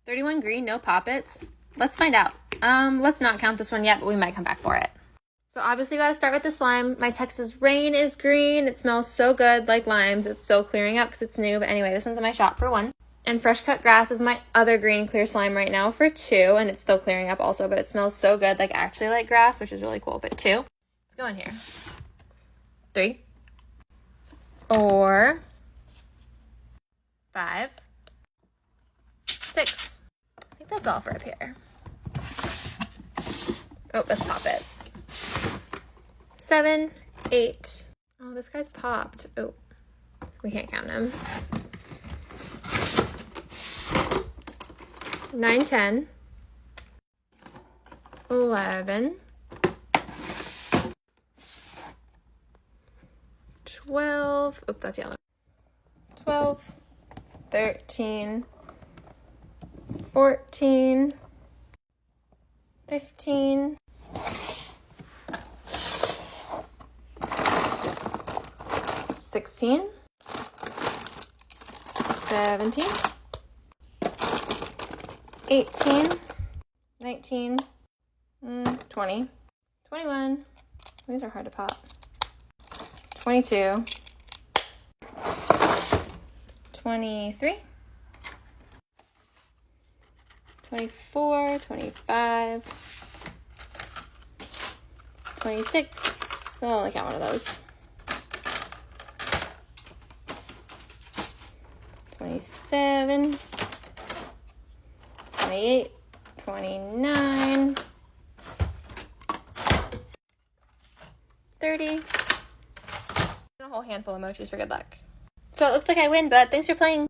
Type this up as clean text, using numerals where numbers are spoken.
31 green, no poppets. Let's find out. Let's not count this one yet, but we might come back for it. So obviously we gotta start with the slime. My Texas Rain is green. It smells so good, like limes. It's still clearing up because it's new. But anyway, this one's in my shop for 1. And Fresh Cut Grass is my other green clear slime right now for 2. And it's still clearing up also, but it smells so good, like actually like grass, which is really cool. But 2. Let's go in here. 3, 4, 5, 6. I think that's all for up here. Oh, that's poppets. 7, 8. Oh, this guy's popped. Oh, we can't count him. 9, 10. 11. 12. Oh, that's yellow. 12. 13. 14. 15. 16. 17. 18. 19. 20. 21. These are hard to pop. 22. 23. 24, 25, 26, I'll only count one of those. 27, 28, 29, 30, and a whole handful of mochis for good luck. So it looks like I win, but thanks for playing.